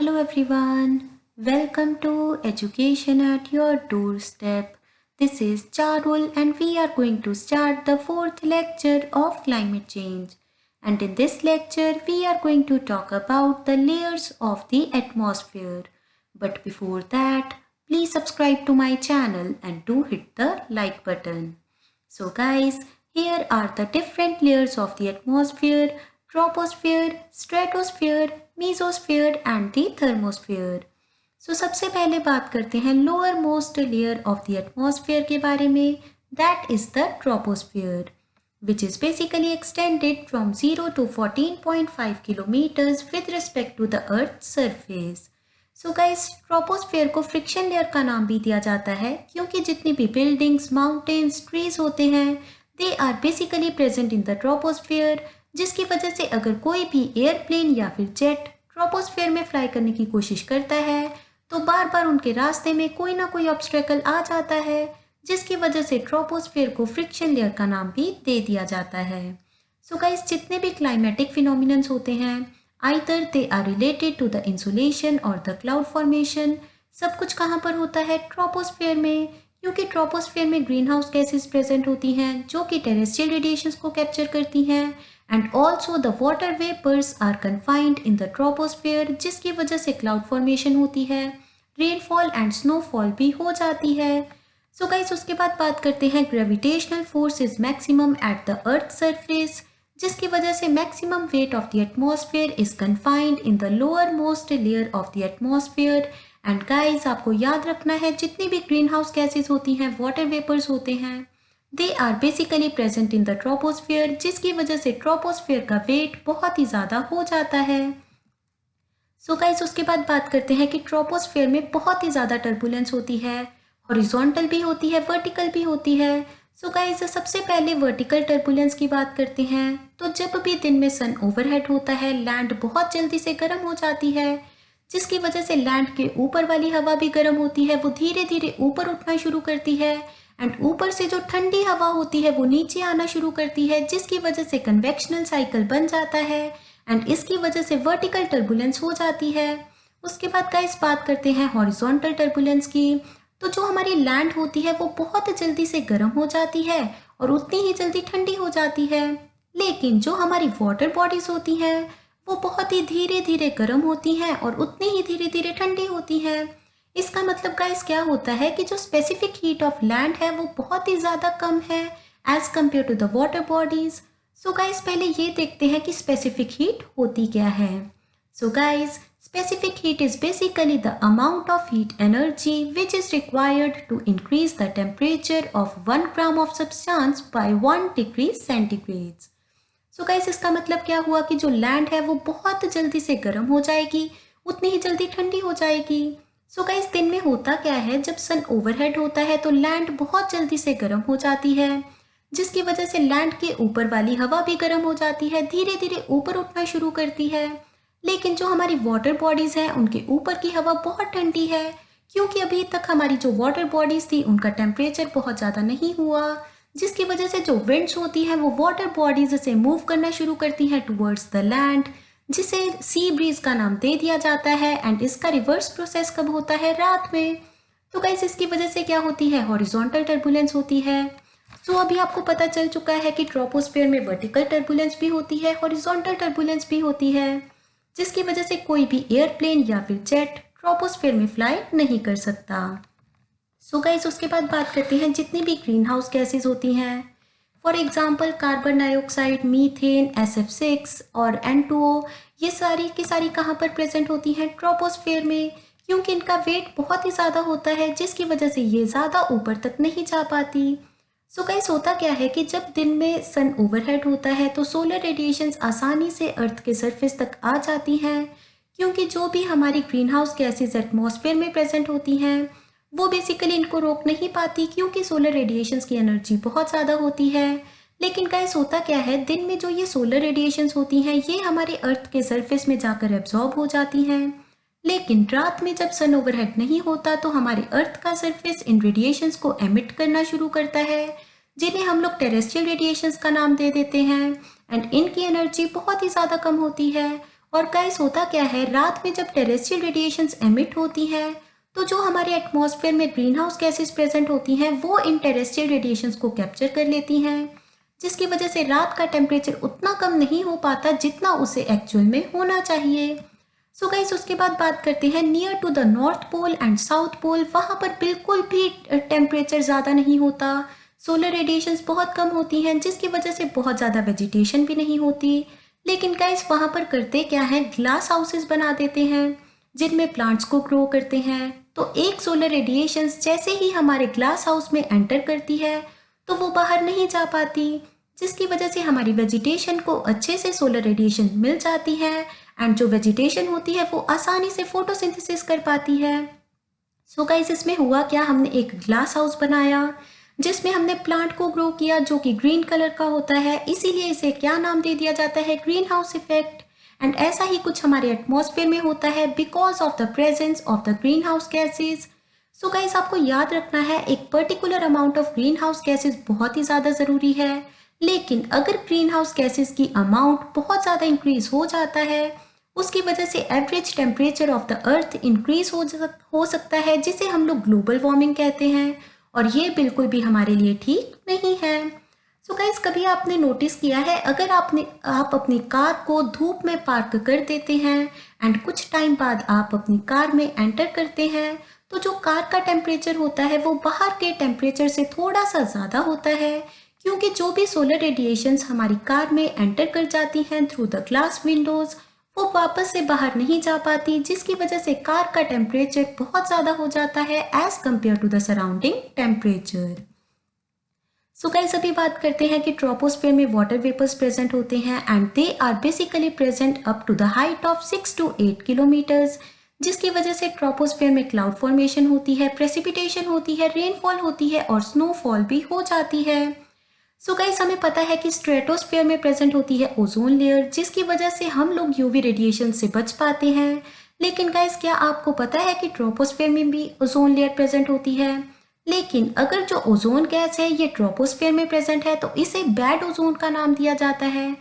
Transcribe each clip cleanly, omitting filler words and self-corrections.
Hello everyone, welcome to Education at Your Doorstep. This is Charul and we are going to start the fourth lecture of climate change. And in this lecture, we are going to talk about the layers of the atmosphere. But before that, please subscribe to my channel and do hit the like button. So guys, here are the different layers of the atmosphere: troposphere, stratosphere, mesosphere and the thermosphere. So सबसे पहले बात करते हैं lower most layer of the atmosphere के बारे में. That is the troposphere which is basically extended from 0 to 14.5 kilometers with respect to the earth's surface. So guys, troposphere को friction layer का नाम भी दिया जाता है क्योंकि जितनी भी बिल्डिंग्स, माउंटेन्स, ट्रीज होते हैं they are basically present in the troposphere, जिसकी वजह से अगर कोई भी एयरप्लेन या फिर जेट ट्रोपोस्फेयर में फ्लाई करने की कोशिश करता है तो बार बार उनके रास्ते में कोई ना कोई ऑब्स्टेकल आ जाता है, जिसकी वजह से ट्रोपोस्फेयर को फ्रिक्शन लेयर का नाम भी दे दिया जाता है. सो गाइस, जितने भी क्लाइमेटिक फिनोमिनन्स होते हैं either they are related to the insulation और द क्लाउड फॉर्मेशन, सब कुछ कहाँ पर होता है? ट्रोपोस्फेयर में, क्योंकि ट्रोपोस्फेयर में ग्रीन हाउस गैसेज प्रेजेंट होती हैं जो कि टेरेस्ट्रियल रेडिएशंस को कैप्चर करती हैं and also the water vapours are confined in the troposphere, जिसकी वजह से क्लाउड फॉर्मेशन होती है, रेनफॉल एंड स्नोफॉल भी हो जाती है. सो गाइस, उसके बाद बात करते हैं gravitational force is maximum at the earth surface, जिसकी वजह से maximum weight of the atmosphere is confined in the lower most layer of the atmosphere. And guys, आपको याद रखना है जितनी भी ग्रीन हाउस गैसेज होती हैं, वाटर वेपर्स होते हैं, they are basically present in the troposphere, जिसकी वजह से ट्रोपोस्फेयर का वेट बहुत ही ज़्यादा हो जाता है. सो गाइस, उसके बाद बात करते हैं कि ट्रोपोस्फेयर में बहुत ही ज़्यादा टर्बुलेंस होती है, हॉरिजॉन्टल भी होती है, वर्टिकल भी होती है. सो गाइस, सबसे पहले वर्टिकल टर्बुलेंस की बात करते हैं. तो जब भी दिन में सन ओवरहेड होता है लैंड बहुत जल्दी से गर्म हो जाती है, जिसकी वजह से लैंड के ऊपर वाली हवा भी गर्म होती है, वो धीरे धीरे ऊपर उठना शुरू करती है एंड ऊपर से जो ठंडी हवा होती है वो नीचे आना शुरू करती है, जिसकी वजह से कन्वेक्शनल साइकिल बन जाता है एंड इसकी वजह से वर्टिकल टर्बुलेंस हो जाती है. उसके बाद गाइस बात करते हैं हॉरिजॉन्टल टर्बुलेंस की. तो जो हमारी लैंड होती है वो बहुत जल्दी से गर्म हो जाती है और उतनी ही जल्दी ठंडी हो जाती है, लेकिन जो हमारी वाटर बॉडीज होती हैं वो बहुत ही धीरे धीरे गर्म होती हैं और उतनी ही धीरे धीरे ठंडी होती हैं. इसका मतलब गाइस क्या होता है कि जो स्पेसिफिक हीट ऑफ लैंड है वो बहुत ही ज़्यादा कम है as compare to the water bodies. So guys, पहले ये देखते हैं कि स्पेसिफिक हीट होती क्या है. So guys, specific heat is basically the amount of heat energy which is required to increase the temperature of 1 gram of substance by 1 degree centigrade. So guys, इसका मतलब क्या हुआ कि जो लैंड है वो बहुत जल्दी से गर्म हो जाएगी, उतनी ही जल्दी ठंडी हो जाएगी. सो गाइस, दिन में होता क्या है, जब सन ओवरहेड होता है तो लैंड बहुत जल्दी से गर्म हो जाती है, जिसकी वजह से लैंड के ऊपर वाली हवा भी गर्म हो जाती है, धीरे धीरे ऊपर उठना शुरू करती है. लेकिन जो हमारी वाटर बॉडीज हैं उनके ऊपर की हवा बहुत ठंडी है, क्योंकि अभी तक हमारी जो वाटर बॉडीज थी उनका टेम्परेचर बहुत ज़्यादा नहीं हुआ, जिसकी वजह से जो विंड्स होती हैं वो वाटर बॉडीज से मूव करना शुरू करती हैं टुवर्ड्स द लैंड, जिसे सी ब्रीज का नाम दे दिया जाता है. एंड इसका रिवर्स प्रोसेस कब होता है? रात में. तो गाइस, इसकी वजह से क्या होती है? हॉरिजॉन्टल टर्बुलेंस होती है. तो अभी आपको पता चल चुका है कि ट्रोपोस्फेयर में वर्टिकल टर्बुलेंस भी होती है, हॉरिजॉन्टल टर्बुलेंस भी होती है, जिसकी वजह से कोई भी एयरप्लेन या फिर जेट ट्रोपोस्फेयर में फ्लाई नहीं कर सकता. सो गाइस, उसके बाद बात करते हैं जितनी भी ग्रीन हाउस गैसेज होती हैं. For example carbon dioxide, methane, SF6 और N2O, ये सारी की सारी कहाँ पर प्रेजेंट होती हैं? ट्रोपोस्फेयर में, क्योंकि इनका वेट बहुत ही ज़्यादा होता है, जिसकी वजह से ये ज़्यादा ऊपर तक नहीं जा पाती. सो गाइस, होता क्या है कि जब दिन में सन ओवरहेड होता है तो सोलर रेडिएशंस आसानी से अर्थ के सरफेस तक आ जाती हैं, क्योंकि जो भी हमारी ग्रीन हाउस गैसेज एटमॉस्फेयर में प्रेजेंट होती हैं वो बेसिकली इनको रोक नहीं पाती, क्योंकि सोलर रेडिएशंस की एनर्जी बहुत ज़्यादा होती है. लेकिन गाइस, होता क्या है, दिन में जो ये सोलर रेडिएशंस होती हैं ये हमारे अर्थ के सरफेस में जाकर एब्जॉर्ब हो जाती हैं, लेकिन रात में जब सन ओवरहेड नहीं होता तो हमारे अर्थ का सरफेस इन रेडिएशंस को एमिट करना शुरू करता है, जिन्हें हम लोग टेरेस्ट्रियल रेडिएशंस का नाम दे देते हैं. एंड इनकी एनर्जी बहुत ही ज़्यादा कम होती है और गाइस होता क्या है, रात में जब टेरेस्ट्रियल रेडिएशंस एमिट होती हैं तो जो हमारे एटमॉस्फेयर में ग्रीन हाउस गैसेस प्रेजेंट होती हैं वो इन टेरेस्ट्रियल रेडिएशंस को कैप्चर कर लेती हैं, जिसकी वजह से रात का टेम्परेचर उतना कम नहीं हो पाता जितना उसे एक्चुअल में होना चाहिए। सो गाइस उसके बाद बात करते हैं near to the north pole and south pole. वहाँ पर बिल्कुल भी टेम्परेचर ज़्यादा नहीं होता, सोलर रेडिएशंस बहुत कम होती हैं, जिसकी वजह से बहुत ज़्यादा वेजिटेशन भी नहीं होती। लेकिन गाइस वहाँ पर करते क्या है, ग्लास हाउसेस बना देते हैं जिनमें प्लांट्स को ग्रो करते हैं। तो एक सोलर रेडिएशंस जैसे ही हमारे ग्लास हाउस में एंटर करती है तो वो बाहर नहीं जा पाती, जिसकी वजह से हमारी वेजिटेशन को अच्छे से सोलर रेडिएशन मिल जाती है एंड जो वेजिटेशन होती है वो आसानी से फोटोसिंथेसिस कर पाती है। सो गाइस इसमें हुआ क्या, हमने एक ग्लास हाउस बनाया जिसमें हमने प्लांट को ग्रो किया जो कि ग्रीन कलर का होता है, इसीलिए इसे क्या नाम दे दिया जाता है, ग्रीन हाउस इफेक्ट। एंड ऐसा ही कुछ हमारे एटमॉस्फेयर में होता है because of the presence of the green house gases. So guys आपको याद रखना है एक particular amount of green house gases बहुत ही ज़्यादा ज़रूरी है, लेकिन अगर ग्रीन हाउस गैसेज की अमाउंट बहुत ज़्यादा इंक्रीज हो जाता है उसकी वजह से average temperature of the earth increase हो सकता है, जिसे हम लोग ग्लोबल वार्मिंग कहते हैं, और ये बिल्कुल भी हमारे लिए ठीक नहीं है। सो गाइस कभी आपने नोटिस किया है, अगर आप अपनी कार को धूप में पार्क कर देते हैं एंड कुछ टाइम बाद आप अपनी कार में एंटर करते हैं तो जो कार का टेम्परेचर होता है वो बाहर के टेम्परेचर से थोड़ा सा ज़्यादा होता है, क्योंकि जो भी सोलर रेडिएशंस हमारी कार में एंटर कर जाती हैं थ्रू द ग्लास विंडोज़ वो वापस से बाहर नहीं जा पाती, जिसकी वजह से कार का टेम्परेचर बहुत ज़्यादा हो जाता है as compare to the surrounding temperature. So guys अभी बात करते हैं कि ट्रोपोस्फेयर में वाटर वेपर्स प्रेजेंट होते हैं and they are basically present up to the height of 6 to 8 kilometres, जिसकी वजह से ट्रोपोस्फेयर में क्लाउड फॉर्मेशन होती है, प्रेसिपिटेशन होती है, रेनफॉल होती है और स्नोफॉल भी हो जाती है। सो गाइस हमें पता है कि स्ट्रेटोस्फेयर में प्रेजेंट होती है ओजोन लेयर, जिसकी वजह से हम लोग यूवी रेडिएशन से बच पाते हैं। लेकिन गाइस क्या आपको पता है कि ट्रोपोस्फेयर में भी ओजोन लेयर प्रेजेंट होती है, लेकिन अगर जो ओजोन गैस है ये ट्रोपोस्फेयर में प्रेजेंट है तो इसे बैड ओजोन का नाम दिया जाता है,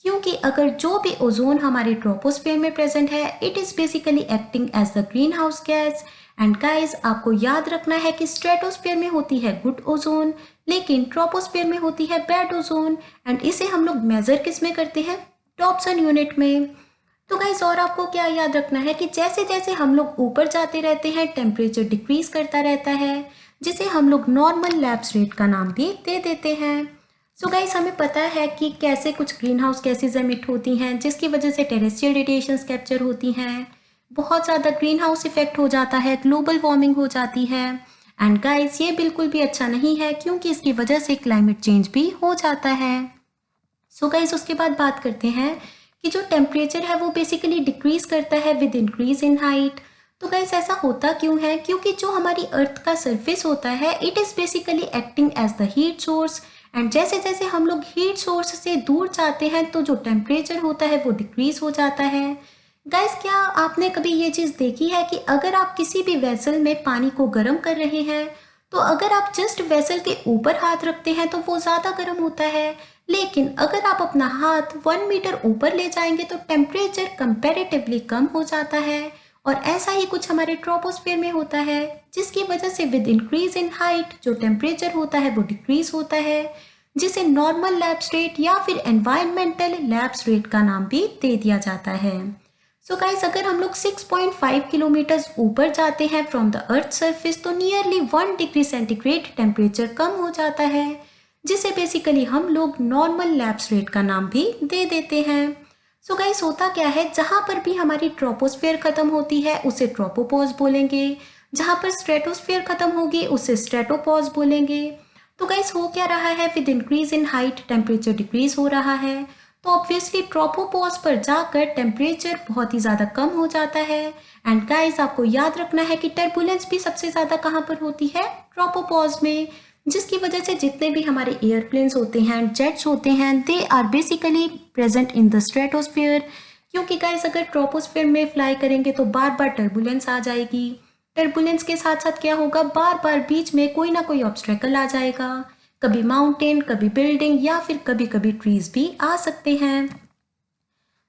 क्योंकि अगर जो भी ओजोन हमारे ट्रोपोस्फेयर में प्रेजेंट है it is basically acting as the green house gas. And guys आपको याद रखना है कि स्ट्रेटोस्फेयर में होती है गुड ओजोन लेकिन ट्रोपोस्फेयर में होती है बैड ओजोन, एंड इसे हम लोग मेजर किस में करते हैं, डॉप्सन यूनिट में। तो गाइस और आपको क्या याद रखना है कि जैसे जैसे हम लोग ऊपर जाते रहते हैं टेम्परेचर डिक्रीज करता रहता है, जिसे हम लोग नॉर्मल लैप्स रेट का नाम भी दे देते हैं। सो गाइस हमें पता है कि कैसे कुछ ग्रीन हाउस गैसेज एमिट होती हैं जिसकी वजह से टेरेस्ट्रियल रेडिएशंस कैप्चर होती हैं, बहुत ज़्यादा ग्रीन हाउस इफेक्ट हो जाता है, ग्लोबल वार्मिंग हो जाती है। एंड गाइस ये बिल्कुल भी अच्छा नहीं है क्योंकि इसकी वजह से क्लाइमेट चेंज भी हो जाता है। सो गाइस उसके बाद बात करते हैं कि जो टेम्परेचर है वो बेसिकली डिक्रीज करता है विद इंक्रीज इन हाइट। तो गाइस ऐसा होता क्यों है, क्योंकि जो हमारी अर्थ का सरफेस होता है it is basically acting as the heat source, and जैसे जैसे हम लोग हीट सोर्स से दूर जाते हैं तो जो टेम्परेचर होता है वो डिक्रीज हो जाता है। गाइस क्या आपने कभी ये चीज़ देखी है कि अगर आप किसी भी वेसल में पानी को गर्म कर रहे हैं तो अगर आप जस्ट वेसल के ऊपर हाथ रखते हैं तो वो ज़्यादा गर्म होता है, लेकिन अगर आप अपना हाथ 1 मीटर ऊपर ले जाएंगे तो टेम्परेचर कंपैरेटिवली कम हो जाता है। और ऐसा ही कुछ हमारे ट्रोपोस्फेयर में होता है, जिसकी वजह से विद इंक्रीज इन हाइट जो टेम्परेचर होता है वो डिक्रीज होता है, जिसे नॉर्मल लैप्स रेट या फिर एनवायरमेंटल लैप्स रेट का नाम भी दे दिया जाता है। सो गाइस अगर हम लोग 6.5 किलोमीटर्स ऊपर जाते हैं फ्रॉम द अर्थ सरफेस तो नियरली 1 डिग्री सेंटीग्रेड टेम्परेचर कम हो जाता है, जिसे बेसिकली हम लोग नॉर्मल लैप्स रेट का नाम भी दे देते हैं। सो गाइस होता क्या है, जहाँ पर भी हमारी ट्रोपोस्फेयर खत्म होती है उसे ट्रोपोपॉज बोलेंगे, जहाँ पर स्ट्रेटोस्फेयर खत्म होगी उसे स्ट्रेटोपॉज बोलेंगे। तो गाइस हो क्या रहा है, with increase in height temperature decrease हो रहा है, तो ऑब्वियसली ट्रोपोपॉज पर जाकर टेम्परेचर बहुत ही ज़्यादा कम हो जाता है। एंड गाइस आपको याद रखना है कि टर्बुलेंस भी सबसे ज़्यादा कहाँ पर होती है, ट्रोपोपॉज में, जिसकी वजह से जितने भी हमारे एयरप्लेन्स होते हैं, जेट्स होते हैं, they are basically present in the stratosphere. क्योंकि गाइस अगर ट्रोपोस्फेयर में फ्लाई करेंगे तो बार बार टर्बुलेंस आ जाएगी, टर्बुलेंस के साथ साथ क्या होगा, बार बार बीच में कोई ना कोई ऑब्स्ट्रैकल आ जाएगा, कभी माउंटेन, कभी बिल्डिंग या फिर कभी कभी ट्रीज भी आ सकते हैं।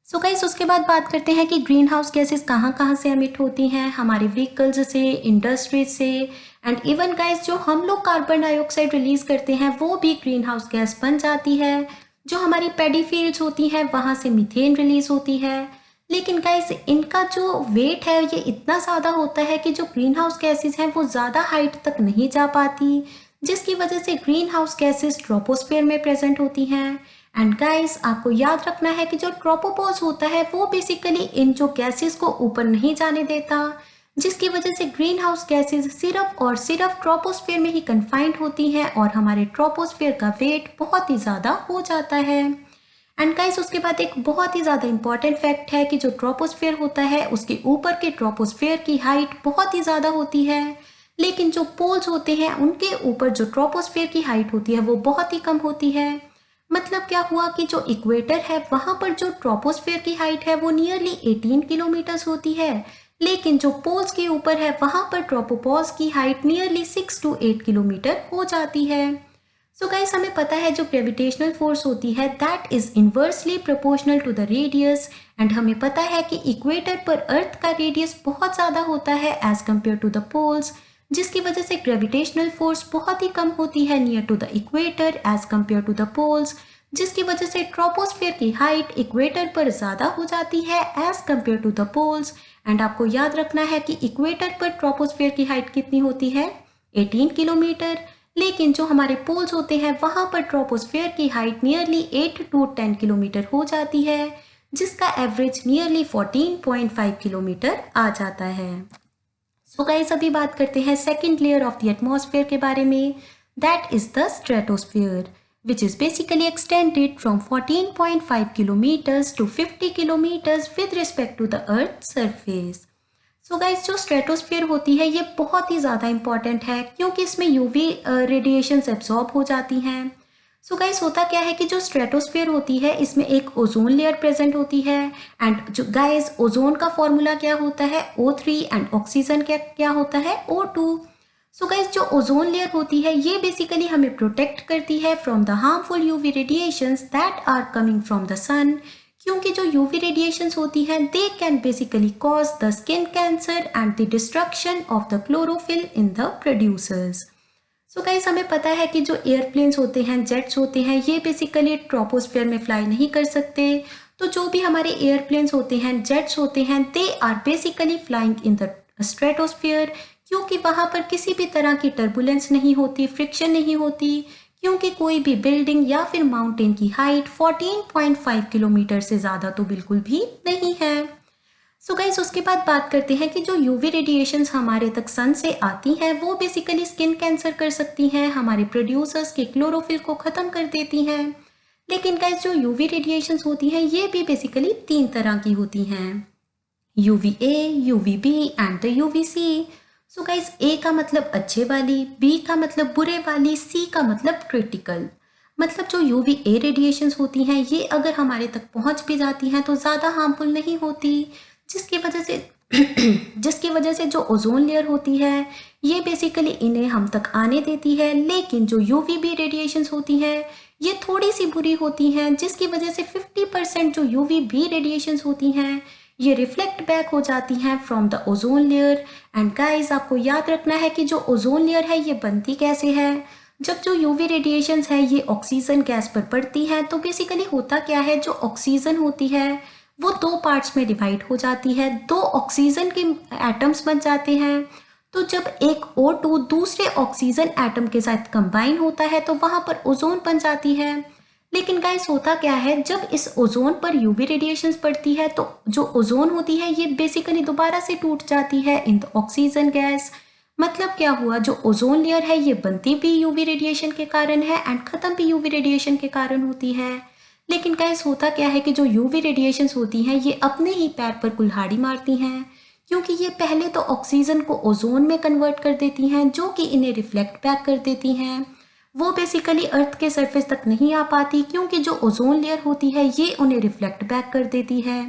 सो गाइस उसके बाद बात करते हैं कि ग्रीन हाउस गैसेस कहाँ कहाँ से एमिट होती हैं, हमारे व्हीकल्स से, इंडस्ट्रीज से, एंड इवन गाइस जो हम लोग कार्बन डाइऑक्साइड रिलीज करते हैं वो भी ग्रीन हाउस गैस बन जाती है। जो हमारी पैडी फील्ड्स होती हैं वहाँ से मीथेन रिलीज होती है। लेकिन गाइस इनका जो वेट है ये इतना ज़्यादा होता है कि जो ग्रीन हाउस गैसेस हैं वो ज़्यादा हाइट तक नहीं जा पाती, जिसकी वजह से ग्रीन हाउस गैसेस ट्रोपोस्फेयर में प्रेजेंट होती हैं। एंड गाइस आपको याद रखना है कि जो ट्रोपोपॉज होता है वो बेसिकली इन जो गैसेस को ऊपर नहीं जाने देता, जिसकी वजह से ग्रीन हाउस गैसेस सिर्फ और सिर्फ ट्रोपोस्फेयर में ही कन्फाइंड होती हैं और हमारे ट्रोपोस्फेयर का वेट बहुत ही ज़्यादा हो जाता है। एंड गाइस उसके बाद एक बहुत ही ज़्यादा इंपॉर्टेंट फैक्ट है कि जो ट्रोपोस्फेयर होता है उसके ऊपर के ट्रोपोस्फेयर की हाइट बहुत ही ज़्यादा होती है, लेकिन जो पोल्स होते हैं उनके ऊपर जो ट्रोपोस्फेयर की हाइट होती है वो बहुत ही कम होती है। मतलब क्या हुआ कि जो इक्वेटर है वहाँ पर जो ट्रोपोस्फेयर की हाइट है वो नियरली 18 किलोमीटर्स होती है, लेकिन जो पोल्स के ऊपर है वहाँ पर ट्रोपोपॉज की हाइट नियरली 6 to 8 किलोमीटर हो जाती है। सो गाइस हमें पता है जो ग्रेविटेशनल फोर्स होती है that is inversely proportional to the radius, and हमें पता है कि इक्वेटर पर अर्थ का रेडियस बहुत ज़्यादा होता है as compare to the poles, जिसकी वजह से ग्रेविटेशनल फोर्स बहुत ही कम होती है near to the equator as compare to the poles, जिसकी वजह से ट्रोपोस्फेयर की हाइट इक्वेटर पर ज़्यादा हो जाती है as compare to the poles. And आपको याद रखना है कि इक्वेटर पर ट्रोपोस्फेयर की हाइट कितनी होती है, 18 किलोमीटर, लेकिन जो हमारे पोल्स होते हैं वहाँ पर ट्रोपोस्फेयर की हाइट नियरली 8 to 10 किलोमीटर हो जाती है, जिसका एवरेज नियरली 14.5 किलोमीटर आ जाता है। सो गाइस अभी बात करते हैं second layer of the atmosphere के बारे में, that is the stratosphere which is basically extended from 14.5 kilometers to 50 kilometers with respect to the earth's surface. So guys जो स्ट्रेटोस्फेयर होती है ये बहुत ही ज़्यादा इंपॉर्टेंट है क्योंकि इसमें यूवी रेडिएशंस एब्जॉर्ब हो जाती हैं। सो गाइस होता क्या है कि जो स्ट्रेटोस्फेयर होती है इसमें एक ओजोन लेयर प्रेजेंट होती है, एंड जो गाइस ओजोन का फॉर्मूला क्या होता है O3, एंड ऑक्सीजन क्या होता है O2। सो गाइस जो ओजोन लेयर होती है ये बेसिकली हमें प्रोटेक्ट करती है from the harmful UV radiations that are coming from the sun, क्योंकि जो यूवी रेडिएशंस होती हैं they can basically cause the skin cancer and the destruction of the chlorophyll in the producers. So guys हमें पता है कि जो airplanes होते हैं, जेट्स होते हैं, ये बेसिकली ट्रोपोस्फेयर में फ्लाई नहीं कर सकते। तो जो भी हमारे एयरप्लेन्स होते हैं, जेट्स होते हैं, they are basically flying in the stratosphere, क्योंकि वहाँ पर किसी भी तरह की टर्बुलेंस नहीं होती, फ्रिक्शन नहीं होती, क्योंकि कोई भी बिल्डिंग या फिर माउंटेन की हाइट 14.5 किलोमीटर से ज़्यादा तो बिल्कुल भी नहीं है। सो गाइस उसके बाद बात करते हैं कि जो यूवी रेडिएशंस हमारे तक सन से आती हैं वो बेसिकली स्किन कैंसर कर सकती हैं, हमारे प्रोड्यूसर्स के क्लोरोफिल को ख़त्म कर देती हैं। लेकिन गाइस जो यूवी रेडिएशंस होती हैं ये भी बेसिकली 3 तरह की होती हैं, UVA, UVB and the UVC। So guys A का मतलब अच्छे वाली, B का मतलब बुरे वाली, C का मतलब क्रिटिकल। मतलब जो UVA रेडिएशंस होती हैं ये अगर हमारे तक पहुंच भी जाती हैं तो ज़्यादा हार्मफुल नहीं होती, जिसकी वजह से जो ओजोन लेयर होती है ये बेसिकली इन्हें हम तक आने देती है। लेकिन जो UVB रेडिएशंस होती हैं ये थोड़ी सी बुरी होती हैं, जिसकी वजह से 50% जो UVB रेडिएशंस होती हैं ये रिफ्लेक्ट बैक हो जाती हैं from the ozone layer. And guys आपको याद रखना है कि जो ओजोन लेयर है ये बनती कैसे है। जब जो यूवी रेडिएशंस है ये ऑक्सीजन गैस पर पड़ती है तो बेसिकली होता क्या है, जो ऑक्सीजन होती है वो 2 पार्ट्स में डिवाइड हो जाती है, 2 ऑक्सीजन के एटम्स बन जाते हैं। तो जब एक O2 दूसरे ऑक्सीजन एटम के साथ कंबाइन होता है तो वहाँ पर ओजोन बन जाती है। लेकिन गाइस होता क्या है, जब इस ओजोन पर यूवी रेडिएशंस पड़ती है तो जो ओजोन होती है ये बेसिकली दोबारा से टूट जाती है इन द ऑक्सीजन गैस। मतलब क्या हुआ, जो ओजोन लेयर है ये बनती भी यूवी रेडिएशन के कारण है एंड ख़त्म भी यूवी रेडिएशन के कारण होती है। लेकिन गाइस होता क्या है कि जो यूवी रेडिएशंस होती हैं ये अपने ही पैर पर कुल्हाड़ी मारती हैं, क्योंकि ये पहले तो ऑक्सीजन को ओजोन में कन्वर्ट कर देती हैं जो कि इन्हें रिफ्लेक्ट बैक कर देती हैं। वो बेसिकली अर्थ के सरफेस तक नहीं आ पाती क्योंकि जो ओजोन लेयर होती है ये उन्हें रिफ्लेक्ट बैक कर देती है।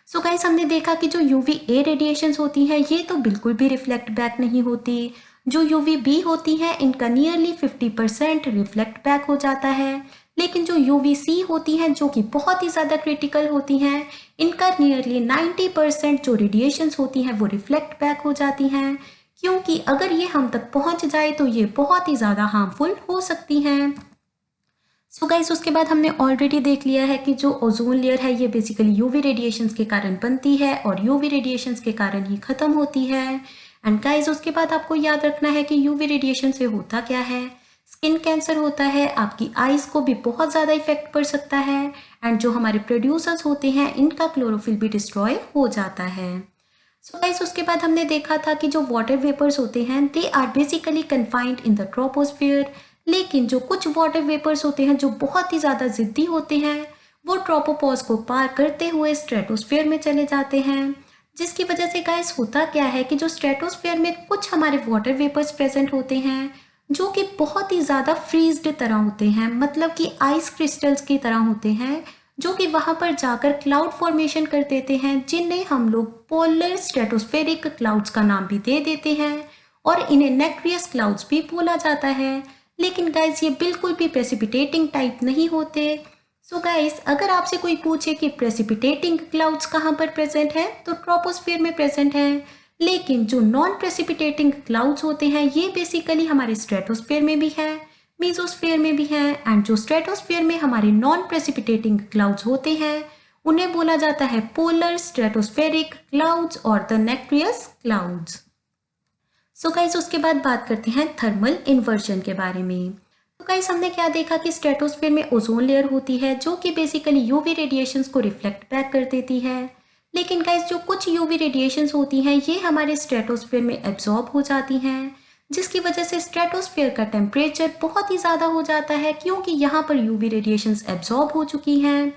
सो गाइस हमने देखा कि जो UVA रेडिएशंस होती हैं ये तो बिल्कुल भी रिफ्लेक्ट बैक नहीं होती। जो UVB होती हैं इनका नियरली 50% रिफ्लेक्ट बैक हो जाता है। लेकिन जो UVC होती हैं जो कि बहुत ही ज़्यादा क्रिटिकल होती हैं, इनका नियरली 90% जो रेडिएशंस होती हैं वो रिफ्लेक्ट बैक हो जाती हैं, क्योंकि अगर ये हम तक पहुंच जाए तो ये बहुत ही ज़्यादा हार्मफुल हो सकती हैं। सो गाइस, उसके बाद हमने ऑलरेडी देख लिया है कि जो ओजोन लेयर है ये बेसिकली यूवी रेडिएशंस के कारण बनती है और यूवी रेडिएशंस के कारण ही ख़त्म होती है। एंड गाइस, उसके बाद आपको याद रखना है कि यूवी रेडिएशन से होता क्या है। स्किन कैंसर होता है, आपकी आइज़ को भी बहुत ज़्यादा इफेक्ट पड़ सकता है, एंड जो हमारे प्रोड्यूसर्स होते हैं इनका क्लोरोफिल भी डिस्ट्रॉय हो जाता है। सो गाइस, उसके बाद हमने देखा था कि जो वाटर वेपर्स होते हैं they are basically confined in the troposphere, लेकिन जो कुछ वाटर वेपर्स होते हैं जो बहुत ही ज़्यादा ज़िद्दी होते हैं वो ट्रोपोपॉज को पार करते हुए स्ट्रेटोस्फेयर में चले जाते हैं, जिसकी वजह से गाइस होता क्या है कि जो स्ट्रेटोस्फेयर में कुछ हमारे वाटर वेपर्स प्रेजेंट होते हैं जो कि बहुत ही ज़्यादा फ्रीज्ड तरह होते हैं, मतलब कि आइस क्रिस्टल्स की तरह होते हैं, जो कि वहाँ पर जाकर क्लाउड फॉर्मेशन कर देते हैं, जिन्हें हम लोग पोलर स्ट्रेटोस्फेरिक क्लाउड्स का नाम भी दे देते हैं और इन्हें नेक्रियस क्लाउड्स भी बोला जाता है। लेकिन गाइस, ये बिल्कुल भी प्रेसिपिटेटिंग टाइप नहीं होते। सो गाइस, अगर आपसे कोई पूछे कि प्रेसिपिटेटिंग क्लाउड्स कहाँ पर प्रेजेंट हैं तो ट्रोपोस्फियर में प्रेजेंट हैं, लेकिन जो नॉन प्रेसिपिटेटिंग क्लाउड्स होते हैं ये बेसिकली हमारे स्ट्रेटोस्फेयर में भी है, मीजोस्फेयर में भी है, एंड जो स्ट्रेटोस्फेयर में हमारे नॉन प्रेसिपिटेटिंग क्लाउड्स होते हैं उन्हें बोला जाता है पोलर स्ट्रेटोस्फेरिक क्लाउड्स और the nacreous clouds. So guys, उसके बाद बात करते हैं थर्मल इन्वर्जन के बारे में। तो गाइस, हमने क्या देखा कि स्ट्रेटोस्फेयर में ओजोन लेयर होती है जो कि बेसिकली यूवी रेडिएशंस को रिफ्लेक्ट बैक कर देती है, लेकिन गाइस जो कुछ यूवी रेडिएशंस होती हैं ये हमारे स्ट्रेटोस्फेयर में एब्जॉर्ब हो जाती हैं, जिसकी वजह से स्ट्रेटोस्फेयर का टेम्परेचर बहुत ही ज़्यादा हो जाता है क्योंकि यहाँ पर यूवी रेडिएशंस एब्जॉर्ब हो चुकी हैं।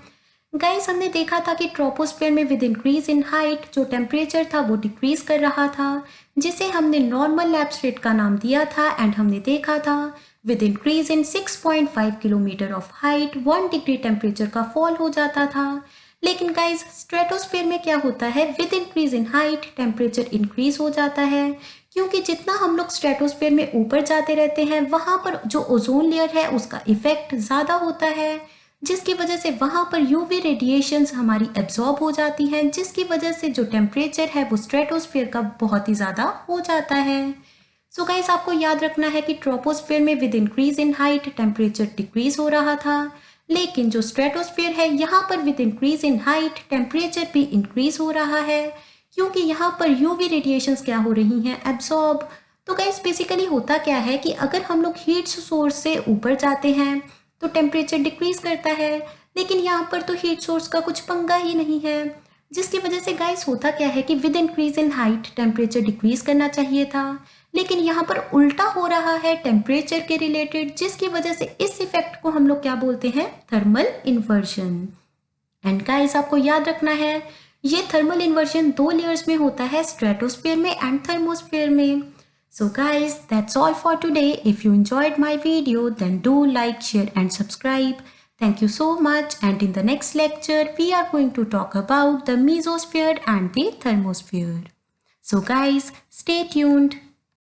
गाइस, हमने देखा था कि ट्रोपोस्फेयर में विद इंक्रीज इन हाइट जो टेम्परेचर था वो डिक्रीज कर रहा था, जिसे हमने नॉर्मल लैप्स रेट का नाम दिया था, एंड हमने देखा था with increase in 6.5 kilometre of height 1 degree temperature का फॉल हो जाता था। लेकिन गाइस, स्ट्रेटोस्फेयर में क्या होता है, with increase in height temperature increase हो जाता है, क्योंकि जितना हम लोग स्ट्रेटोस्फेयर में ऊपर जाते रहते हैं वहाँ पर जो ओजोन लेयर है उसका इफेक्ट ज़्यादा होता है, जिसकी वजह से वहाँ पर यूवी रेडिएशंस हमारी एब्जॉर्ब हो जाती हैं, जिसकी वजह से जो टेम्परेचर है वो स्ट्रेटोस्फेयर का बहुत ही ज़्यादा हो जाता है। सो गाइस, आपको याद रखना है कि ट्रोपोस्फेयर में with increase in height temperature decrease हो रहा था, लेकिन जो स्ट्रेटोस्फेयर है यहाँ पर with increase in height temperature भी इंक्रीज हो रहा है, क्योंकि यहाँ पर यूवी रेडिएशंस क्या हो रही हैं, एब्जॉर्ब। तो गाइस, बेसिकली होता क्या है कि अगर हम लोग हीट सोर्स से ऊपर जाते हैं तो टेम्परेचर डिक्रीज करता है, लेकिन यहाँ पर तो हीट सोर्स का कुछ पंगा ही नहीं है, जिसकी वजह से गाइस होता क्या है कि with increase in height temperature decrease करना चाहिए था, लेकिन यहाँ पर उल्टा हो रहा है टेम्परेचर के रिलेटेड, जिसकी वजह से इस इफेक्ट को हम लोग क्या बोलते हैं, थर्मल इन्वर्जन। एंड गाइस, आपको याद रखना है ये थर्मल इन्वर्जन 2 लेयर्स में होता है, स्ट्रेटोस्फेयर में एंड थर्मोस्फेयर में। So guys, that's all for today. If you enjoyed my video, then do like, share and subscribe. Thank you so much, and in the next lecture, we are going to talk about the mesosphere and the thermosphere. So guys, stay tuned.